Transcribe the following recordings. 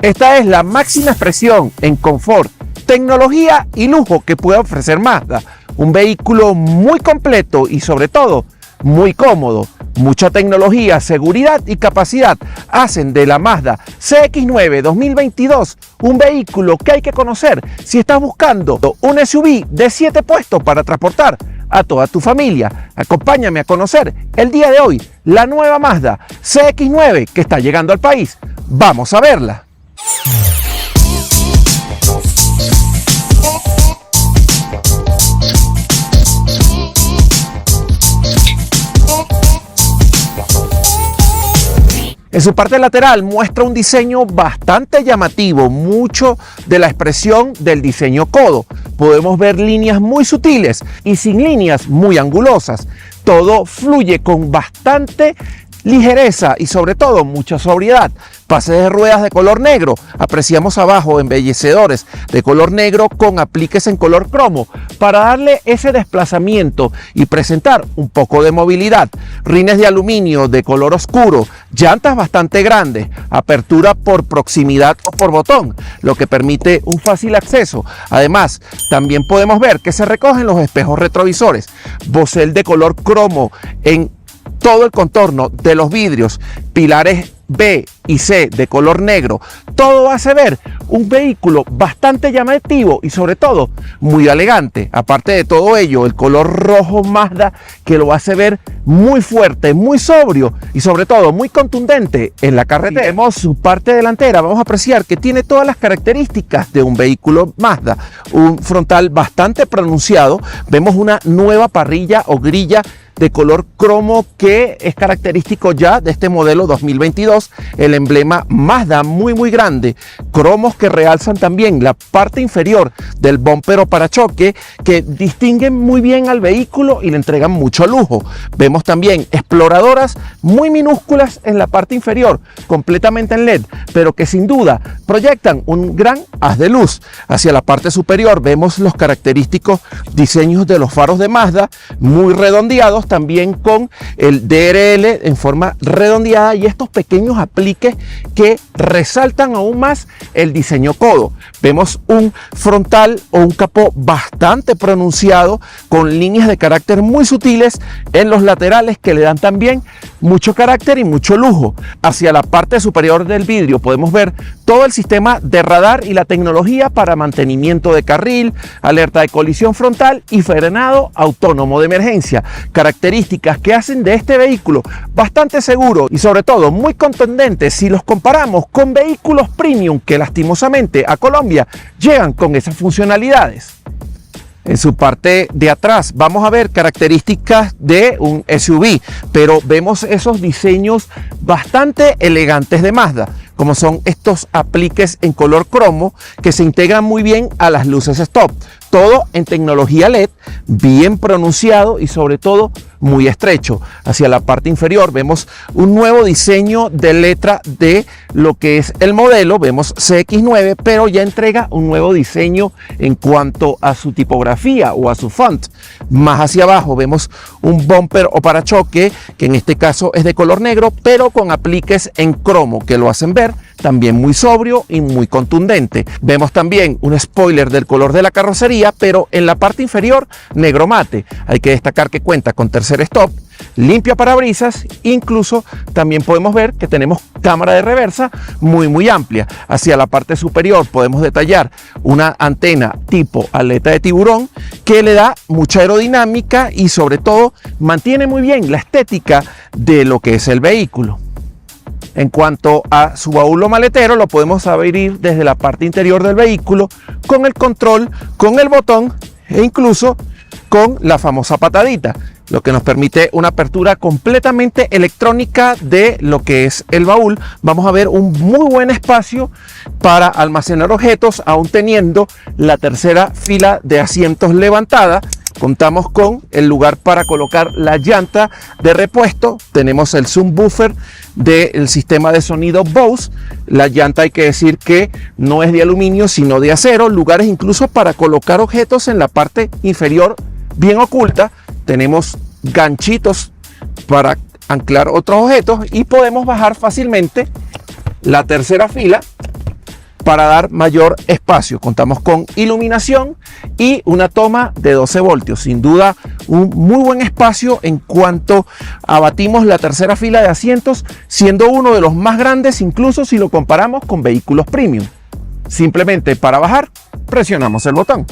Esta es la máxima expresión en confort, tecnología y lujo que puede ofrecer Mazda. Un vehículo muy completo y sobre todo muy cómodo. Mucha tecnología, seguridad y capacidad hacen de la Mazda CX-9 2022 un vehículo que hay que conocer si estás buscando un SUV de 7 puestos para transportar a toda tu familia. Acompáñame a conocer el día de hoy la nueva Mazda CX-9 que está llegando al país. Vamos a verla. En su parte lateral muestra un diseño bastante llamativo, mucho de la expresión del diseño codo. Podemos ver líneas muy sutiles y sin líneas muy angulosas. Todo fluye con bastante ligereza y sobre todo mucha sobriedad. Pases de ruedas de color negro, apreciamos abajo embellecedores de color negro con apliques en color cromo para darle ese desplazamiento y presentar un poco de movilidad. Rines de aluminio de color oscuro, llantas bastante grandes, apertura por proximidad o por botón, lo que permite un fácil acceso. Además, también podemos ver que se recogen los espejos retrovisores, bocel de color cromo en todo el contorno de los vidrios, pilares B y C de color negro. Todo hace ver un vehículo bastante llamativo y sobre todo muy elegante. Aparte de todo ello, el color rojo Mazda que lo hace ver muy fuerte, muy sobrio y sobre todo muy contundente en la carretera. Si vemos su parte delantera, vamos a apreciar que tiene todas las características de un vehículo Mazda. Un frontal bastante pronunciado, vemos una nueva parrilla o grilla de color cromo que es característico ya de este modelo 2022, el emblema Mazda muy grande, cromos que realzan también la parte inferior del bumper o parachoque que distinguen muy bien al vehículo y le entregan mucho lujo. Vemos también exploradoras muy minúsculas en la parte inferior, completamente en LED, pero que sin duda proyectan un gran haz de luz. Hacia la parte superior vemos los característicos diseños de los faros de Mazda, muy redondeados, también con el DRL en forma redondeada y estos pequeños apliques que resaltan aún más el diseño codo. Vemos un frontal o un capó bastante pronunciado con líneas de carácter muy sutiles en los laterales que le dan también mucho carácter y mucho lujo. Hacia la parte superior del vidrio podemos ver todo el sistema de radar y la tecnología para mantenimiento de carril, alerta de colisión frontal y frenado autónomo de emergencia. Características que hacen de este vehículo bastante seguro y sobre todo muy contundente si los comparamos con vehículos premium que lastimosamente a Colombia llegan con esas funcionalidades. En su parte de atrás vamos a ver características de un SUV, pero vemos esos diseños bastante elegantes de Mazda, como son estos apliques en color cromo que se integran muy bien a las luces stop. Todo en tecnología LED, bien pronunciado y sobre todo muy estrecho. Hacia la parte inferior vemos un nuevo diseño de letra de lo que es el modelo. Vemos CX-9, pero ya entrega un nuevo diseño en cuanto a su tipografía o a su font. Más hacia abajo vemos un bumper o parachoque que en este caso es de color negro, pero con apliques en cromo que lo hacen ver también muy sobrio y muy contundente. Vemos también un spoiler del color de la carrocería, pero en la parte inferior negro mate. Hay que destacar que cuenta con tercer stop, limpia parabrisas, incluso también podemos ver que tenemos cámara de reversa muy amplia. Hacia la parte superior podemos detallar una antena tipo aleta de tiburón que le da mucha aerodinámica y sobre todo mantiene muy bien la estética de lo que es el vehículo. En cuanto a su baúl o maletero, lo podemos abrir desde la parte interior del vehículo con el control, con el botón e incluso con la famosa patadita, lo que nos permite una apertura completamente electrónica de lo que es el baúl. Vamos a ver un muy buen espacio para almacenar objetos, aún teniendo la tercera fila de asientos levantada. Contamos con el lugar para colocar la llanta de repuesto. Tenemos el subwoofer del sistema de sonido Bose. La llanta hay que decir que no es de aluminio sino de acero. Lugares incluso para colocar objetos en la parte inferior bien oculta. Tenemos ganchitos para anclar otros objetos y podemos bajar fácilmente la tercera fila para dar mayor espacio. Contamos con iluminación y una toma de 12 voltios. Sin duda, un muy buen espacio en cuanto abatimos la tercera fila de asientos, siendo uno de los más grandes, incluso si lo comparamos con vehículos premium. Simplemente para bajar, presionamos el botón.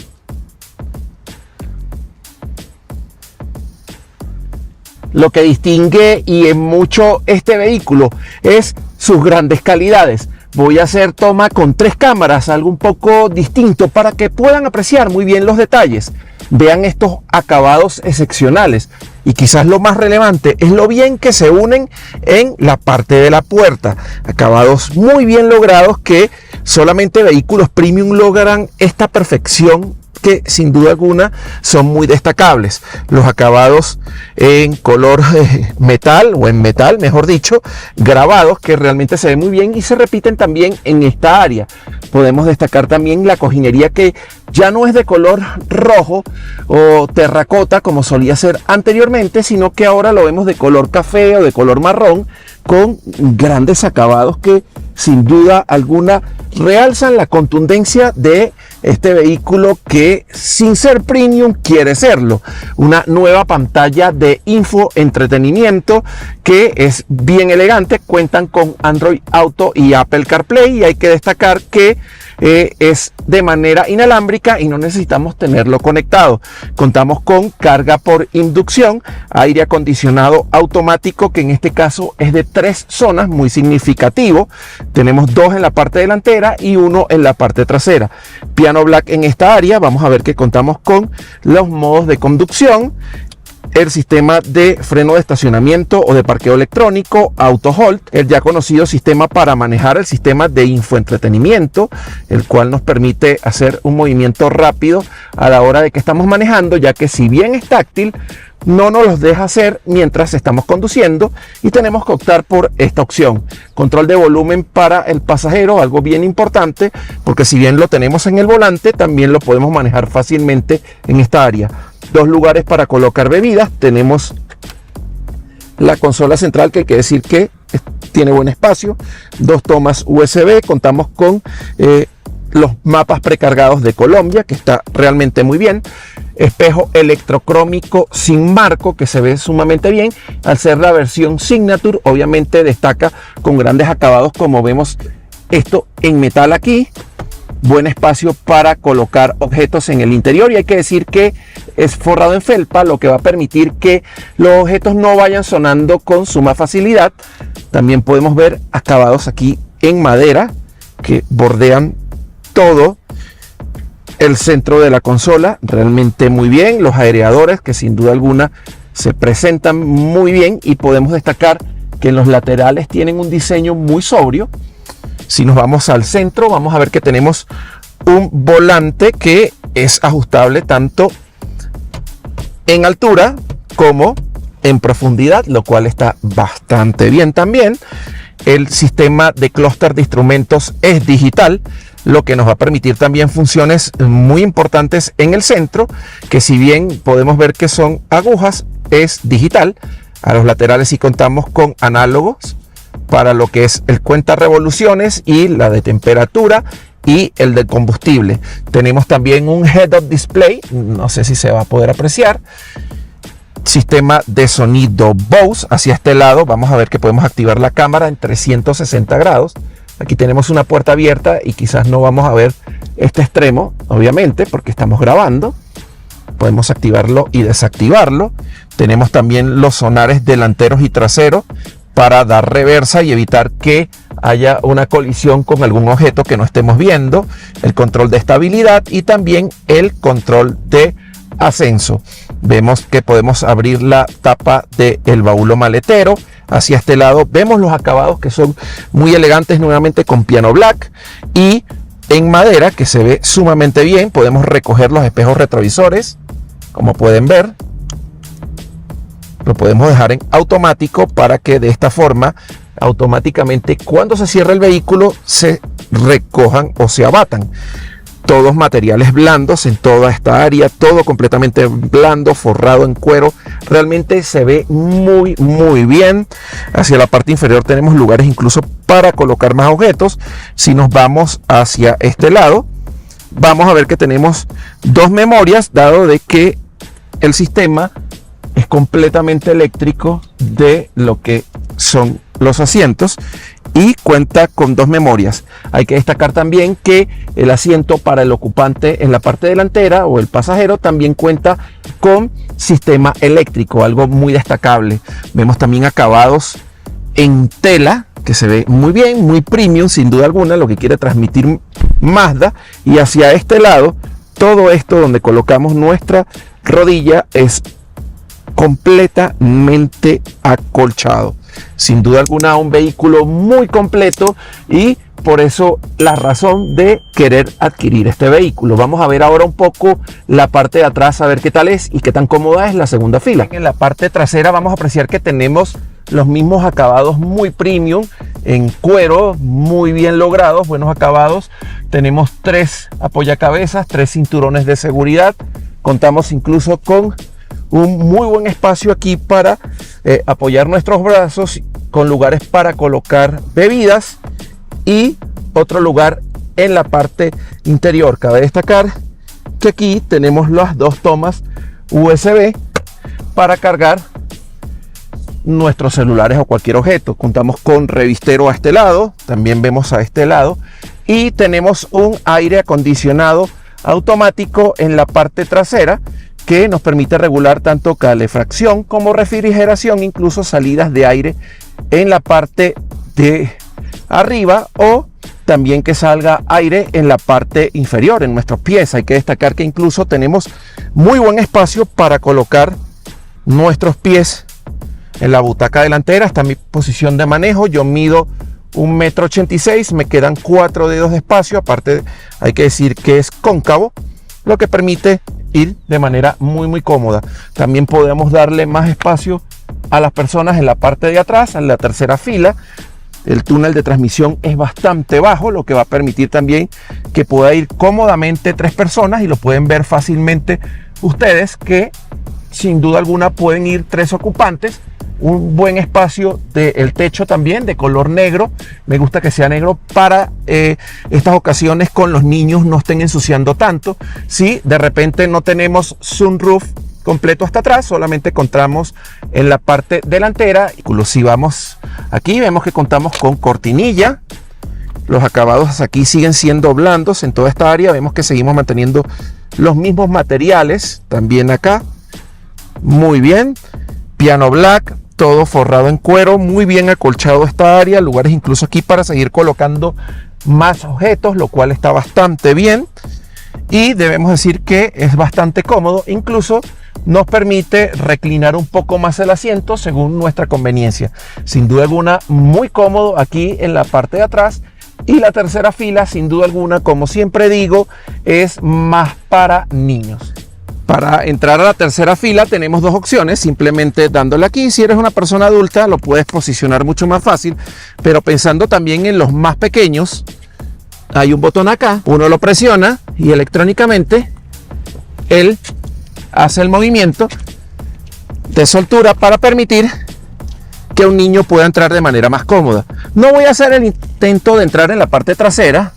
Lo que distingue y en mucho este vehículo es sus grandes calidades. Voy a hacer toma con 3 cámaras, algo un poco distinto para que puedan apreciar muy bien los detalles. Vean estos acabados excepcionales y quizás lo más relevante es lo bien que se unen en la parte de la puerta. Acabados muy bien logrados que solamente vehículos premium logran esta perfección, que sin duda alguna son muy destacables. Los acabados en color metal, o en metal mejor dicho, grabados, que realmente se ven muy bien y se repiten también en esta área. Podemos destacar también la cojinería, que ya no es de color rojo o terracota como solía ser anteriormente, sino que ahora lo vemos de color café o de color marrón, con grandes acabados que sin duda alguna realzan la contundencia de este vehículo, que sin ser premium quiere serlo. Una nueva pantalla de infoentretenimiento que es bien elegante. Cuentan con Android Auto y Apple CarPlay, y hay que destacar que es de manera inalámbrica y no necesitamos tenerlo conectado. Contamos con carga por inducción, aire acondicionado automático, que en este caso es de 3 zonas, muy significativo. Tenemos 2 en la parte delantera y 1 en la parte trasera. Piano black en esta área. Vamos a ver que contamos con los modos de conducción, el sistema de freno de estacionamiento o de parqueo electrónico, auto hold, el ya conocido sistema para manejar el sistema de infoentretenimiento, el cual nos permite hacer un movimiento rápido a la hora de que estamos manejando, ya que si bien es táctil, no nos los deja hacer mientras estamos conduciendo, y tenemos que optar por esta opción. Control de volumen para el pasajero, algo bien importante, porque si bien lo tenemos en el volante, también lo podemos manejar fácilmente en esta área. 2 lugares para colocar bebidas. Tenemos la consola central, que hay que decir que tiene buen espacio. 2 tomas USB. Contamos con los mapas precargados de Colombia, que está realmente muy bien. Espejo electrocrómico sin marco, que se ve sumamente bien. Al ser la versión Signature, obviamente destaca con grandes acabados, como vemos esto en metal aquí. Buen espacio para colocar objetos en el interior, y hay que decir que es forrado en felpa, lo que va a permitir que los objetos no vayan sonando con suma facilidad. También podemos ver acabados aquí en madera que bordean todo el centro de la consola, realmente muy bien. Los aireadores, que sin duda alguna se presentan muy bien, y podemos destacar que en los laterales tienen un diseño muy sobrio. Si nos vamos al centro, vamos a ver que tenemos un volante que es ajustable tanto en altura como en profundidad, lo cual está bastante bien también. El sistema de clúster de instrumentos es digital, lo que nos va a permitir también funciones muy importantes en el centro, que si bien podemos ver que son agujas, es digital. A los laterales sí contamos con análogos para lo que es el cuenta revoluciones y la de temperatura y el de combustible. Tenemos también un head-up display, no sé si se va a poder apreciar. Sistema de sonido Bose hacia este lado. Vamos a ver que podemos activar la cámara en 360 grados. Aquí tenemos una puerta abierta y quizás no vamos a ver este extremo, obviamente, porque estamos grabando. Podemos activarlo y desactivarlo. Tenemos también los sonares delanteros y traseros para dar reversa y evitar que haya una colisión con algún objeto que no estemos viendo. El control de estabilidad y también el control de ascenso. Vemos que podemos abrir la tapa del baúl maletero. Hacia este lado vemos los acabados, que son muy elegantes, nuevamente con piano black y en madera, que se ve sumamente bien. Podemos recoger los espejos retrovisores, como pueden ver. Lo podemos dejar en automático para que de esta forma automáticamente, cuando se cierre el vehículo, se recojan o se abatan. todos materiales blandos en toda esta área, todo completamente blando, forrado en cuero. Realmente se ve muy bien. Hacia la parte inferior tenemos lugares incluso para colocar más objetos. Si nos vamos hacia este lado, vamos a ver que tenemos dos memorias, dado de que el sistema es completamente eléctrico de lo que son los asientos y cuenta con dos memorias. Hay que destacar también que el asiento para el ocupante en la parte delantera o el pasajero también cuenta con sistema eléctrico, algo muy destacable. Vemos también acabados en tela que se ve muy bien, muy premium, sin duda alguna, lo que quiere transmitir Mazda. Y hacia este lado, todo esto donde colocamos nuestra rodilla es completamente acolchado. Sin duda alguna, un vehículo muy completo, y por eso la razón de querer adquirir este vehículo. Vamos a ver ahora un poco la parte de atrás, a ver qué tal es y qué tan cómoda es la segunda fila. En la parte trasera vamos a apreciar que tenemos los mismos acabados muy premium en cuero, muy bien logrados, buenos acabados. Tenemos 3 apoyacabezas, 3 cinturones de seguridad. Contamos incluso con un muy buen espacio aquí para apoyar nuestros brazos, con lugares para colocar bebidas y otro lugar en la parte interior. Cabe destacar que aquí tenemos las dos tomas USB para cargar nuestros celulares o cualquier objeto. Contamos con revistero a este lado, también vemos a este lado, y tenemos un aire acondicionado automático en la parte trasera que nos permite regular tanto calefacción como refrigeración, incluso salidas de aire en la parte de arriba, o también que salga aire en la parte inferior, en nuestros pies. Hay que destacar que incluso tenemos muy buen espacio para colocar nuestros pies en la butaca delantera. Está mi posición de manejo. Yo mido 1,86 m, me quedan 4 dedos de espacio. Aparte, hay que decir que es cóncavo, lo que permite ir de manera muy cómoda. También podemos darle más espacio a las personas en la parte de atrás, en la tercera fila. El túnel de transmisión es bastante bajo, lo que va a permitir también que pueda ir cómodamente 3 personas, y lo pueden ver fácilmente ustedes que sin duda alguna pueden ir 3 ocupantes. Un buen espacio del techo también de color negro. Me gusta que sea negro para estas ocasiones con los niños, no estén ensuciando tanto. Si de repente no tenemos sunroof completo hasta atrás, solamente encontramos en la parte delantera. Si vamos aquí, vemos que contamos con cortinilla. Los acabados aquí siguen siendo blandos en toda esta área. Vemos que seguimos manteniendo los mismos materiales también acá. Muy bien. Piano black, todo forrado en cuero, muy bien acolchado esta área. Lugares incluso aquí para seguir colocando más objetos, lo cual está bastante bien. Y debemos decir que es bastante cómodo. Incluso nos permite reclinar un poco más el asiento según nuestra conveniencia. Sin duda alguna, muy cómodo aquí en la parte de atrás. Y la tercera fila, sin duda alguna, como siempre digo, es más para niños. Para entrar a la tercera fila tenemos dos opciones, simplemente dándole aquí. Si eres una persona adulta lo puedes posicionar mucho más fácil, pero pensando también en los más pequeños, hay un botón acá, uno lo presiona y electrónicamente él hace el movimiento de soltura para permitir que un niño pueda entrar de manera más cómoda. No voy a hacer el intento de entrar en la parte trasera,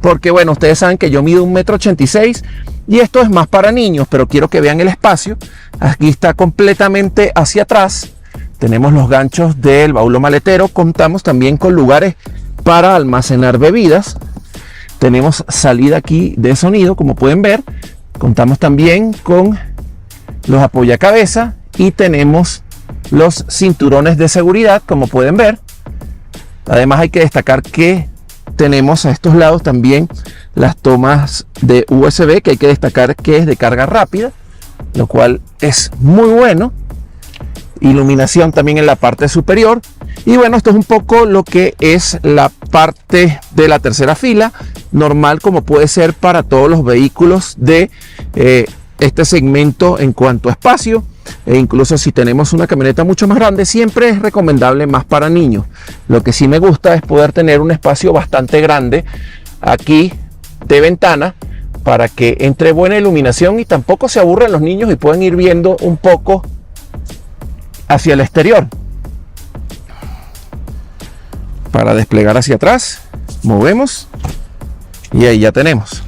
porque bueno, ustedes saben que yo mido 1,86 m y esto es más para niños, pero quiero que vean el espacio. Aquí está completamente hacia atrás. Tenemos los ganchos del baúl maletero. Contamos también con lugares para almacenar bebidas. Tenemos salida aquí de sonido, como pueden ver. Contamos también con los apoyacabezas y tenemos los cinturones de seguridad, como pueden ver. Además, hay que destacar que tenemos a estos lados también las tomas de USB, que hay que destacar que es de carga rápida, lo cual es muy bueno. Iluminación también en la parte superior. Y bueno, esto es un poco lo que es la parte de la tercera fila, normal como puede ser para todos los vehículos de este segmento en cuanto a espacio. E incluso si tenemos una camioneta mucho más grande, siempre es recomendable más para niños. Lo que sí me gusta es poder tener un espacio bastante grande aquí de ventana para que entre buena iluminación y tampoco se aburran los niños y puedan ir viendo un poco hacia el exterior. Para desplegar hacia atrás, movemos y ahí ya tenemos.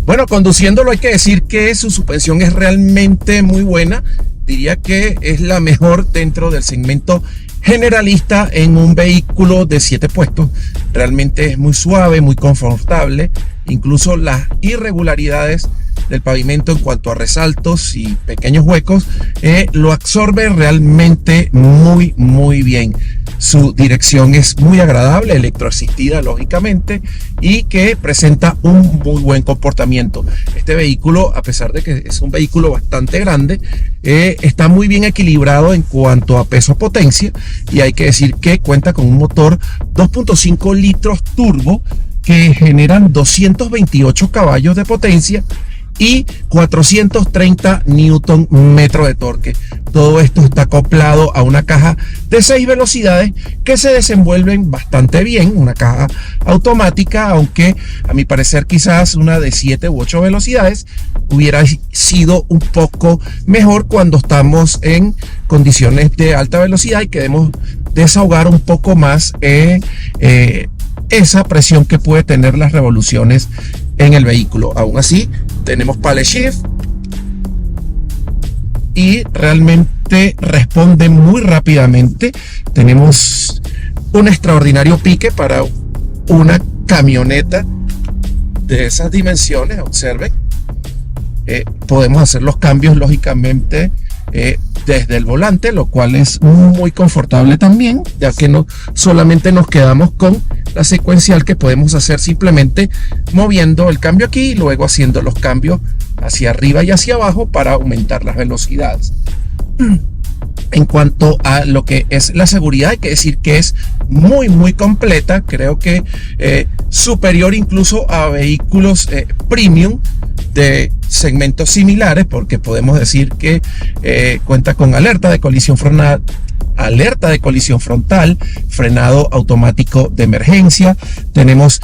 Bueno, conduciéndolo hay que decir que su suspensión es realmente muy buena. Diría que es la mejor dentro del segmento generalista en un vehículo de 7 puestos. Realmente es muy suave, muy confortable. Incluso las irregularidades del pavimento en cuanto a resaltos y pequeños huecos lo absorbe realmente muy bien. Su dirección es muy agradable, electroasistida lógicamente, y que presenta un muy buen comportamiento. Este vehículo, a pesar de que es un vehículo bastante grande, está muy bien equilibrado en cuanto a peso-potencia, y hay que decir que cuenta con un motor 2.5 litros turbo que generan 228 caballos de potencia y 430 Newton metro de torque. Todo esto está acoplado a una caja de 6 velocidades que se desenvuelven bastante bien, una caja automática, aunque a mi parecer quizás una de 7 u 8 velocidades hubiera sido un poco mejor cuando estamos en condiciones de alta velocidad y queremos desahogar un poco más esa presión que puede tener las revoluciones en el vehículo. Aún así, tenemos paddle shift y realmente responde muy rápidamente. Tenemos un extraordinario pique para una camioneta de esas dimensiones. Observen, podemos hacer los cambios lógicamente desde el volante, lo cual es muy confortable también, ya que no solamente nos quedamos con la secuencial que podemos hacer simplemente moviendo el cambio aquí y luego haciendo los cambios hacia arriba y hacia abajo para aumentar las velocidades. En cuanto a lo que es la seguridad, hay que decir que es muy completa. Creo que superior incluso a vehículos premium de segmentos similares, porque podemos decir que cuenta con alerta de colisión frontal, frenado automático de emergencia, tenemos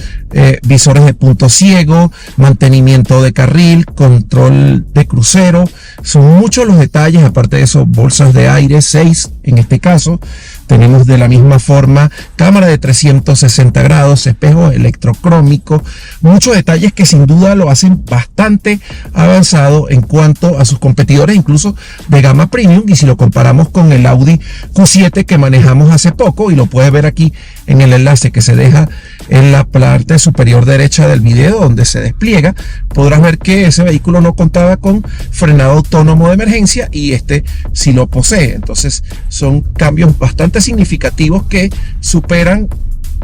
visores de punto ciego, mantenimiento de carril, control de crucero. Son muchos los detalles. Aparte de eso, bolsas de aire, 6 en este caso. Tenemos de la misma forma cámara de 360 grados, espejos electrocrómicos, muchos detalles que sin duda lo hacen bastante avanzado en cuanto a sus competidores, incluso de gama premium. Y si lo comparamos con el Audi Q7 que manejamos hace poco, y lo puedes ver aquí en el enlace que se deja en la parte superior derecha del video donde se despliega, podrás ver que ese vehículo no contaba con frenado autónomo de emergencia y este sí lo posee. Entonces son cambios bastante significativos que superan,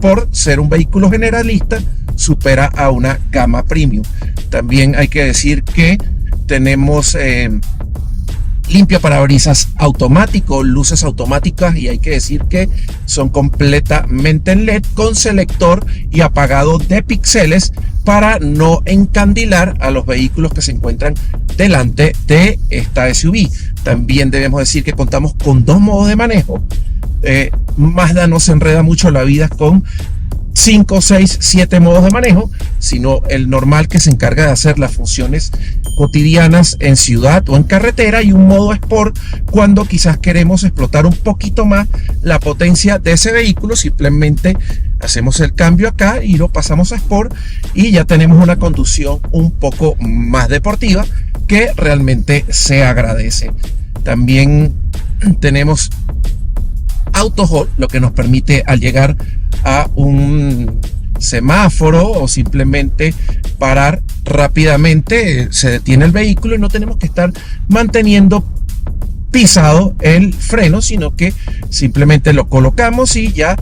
por ser un vehículo generalista, supera a una gama premium. También hay que decir que tenemos limpia parabrisas automático, luces automáticas, y hay que decir que son completamente en LED con selector y apagado de píxeles para no encandilar a los vehículos que se encuentran delante de esta SUV. También debemos decir que contamos con 2 modos de manejo. Mazda no se enreda mucho la vida con 5, 6, 7 modos de manejo, sino el normal, que se encarga de hacer las funciones cotidianas en ciudad o en carretera, y un modo Sport cuando quizás queremos explotar un poquito más la potencia de ese vehículo. Simplemente hacemos el cambio acá y lo pasamos a Sport y ya tenemos una conducción un poco más deportiva que realmente se agradece. También tenemos auto hold, lo que nos permite, al llegar a un semáforo o simplemente parar rápidamente, se detiene el vehículo y no tenemos que estar manteniendo pisado el freno, sino que simplemente lo colocamos y ya,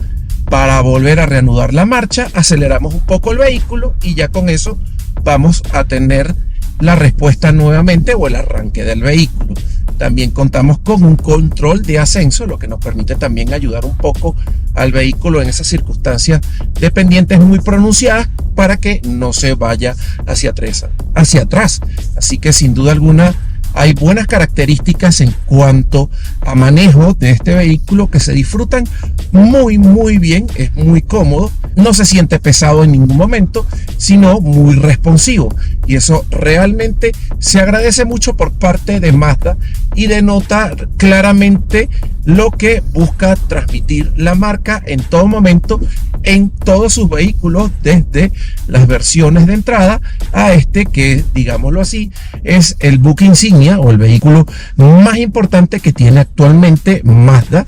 para volver a reanudar la marcha, aceleramos un poco el vehículo y ya con eso vamos a tener la respuesta nuevamente o el arranque del vehículo. También contamos con un control de ascenso, lo que nos permite también ayudar un poco al vehículo en esas circunstancias de pendientes muy pronunciadas para que no se vaya hacia atrás. Así que sin duda alguna hay buenas características en cuanto a manejo de este vehículo que se disfrutan muy bien, es muy cómodo. no se siente pesado en ningún momento, sino muy responsivo. Y eso realmente se agradece mucho por parte de Mazda y denota claramente lo que busca transmitir la marca en todo momento en todos sus vehículos, desde las versiones de entrada a este que, digámoslo así, es el buque insignia o el vehículo más importante que tiene actualmente Mazda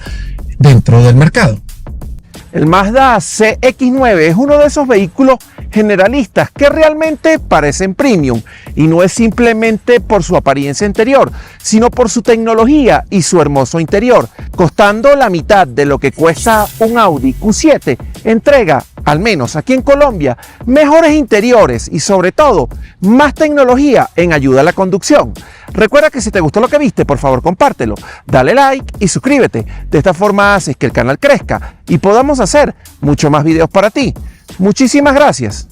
dentro del mercado. El Mazda CX-9 es uno de esos vehículos generalistas que realmente parecen premium, y no es simplemente por su apariencia interior, sino por su tecnología y su hermoso interior. Costando la mitad de lo que cuesta un Audi Q7, entrega, al menos aquí en Colombia, mejores interiores y sobre todo más tecnología en ayuda a la conducción. Recuerda que si te gustó lo que viste, por favor compártelo, dale like y suscríbete. De esta forma haces que el canal crezca y podamos hacer mucho más videos para ti. Muchísimas gracias.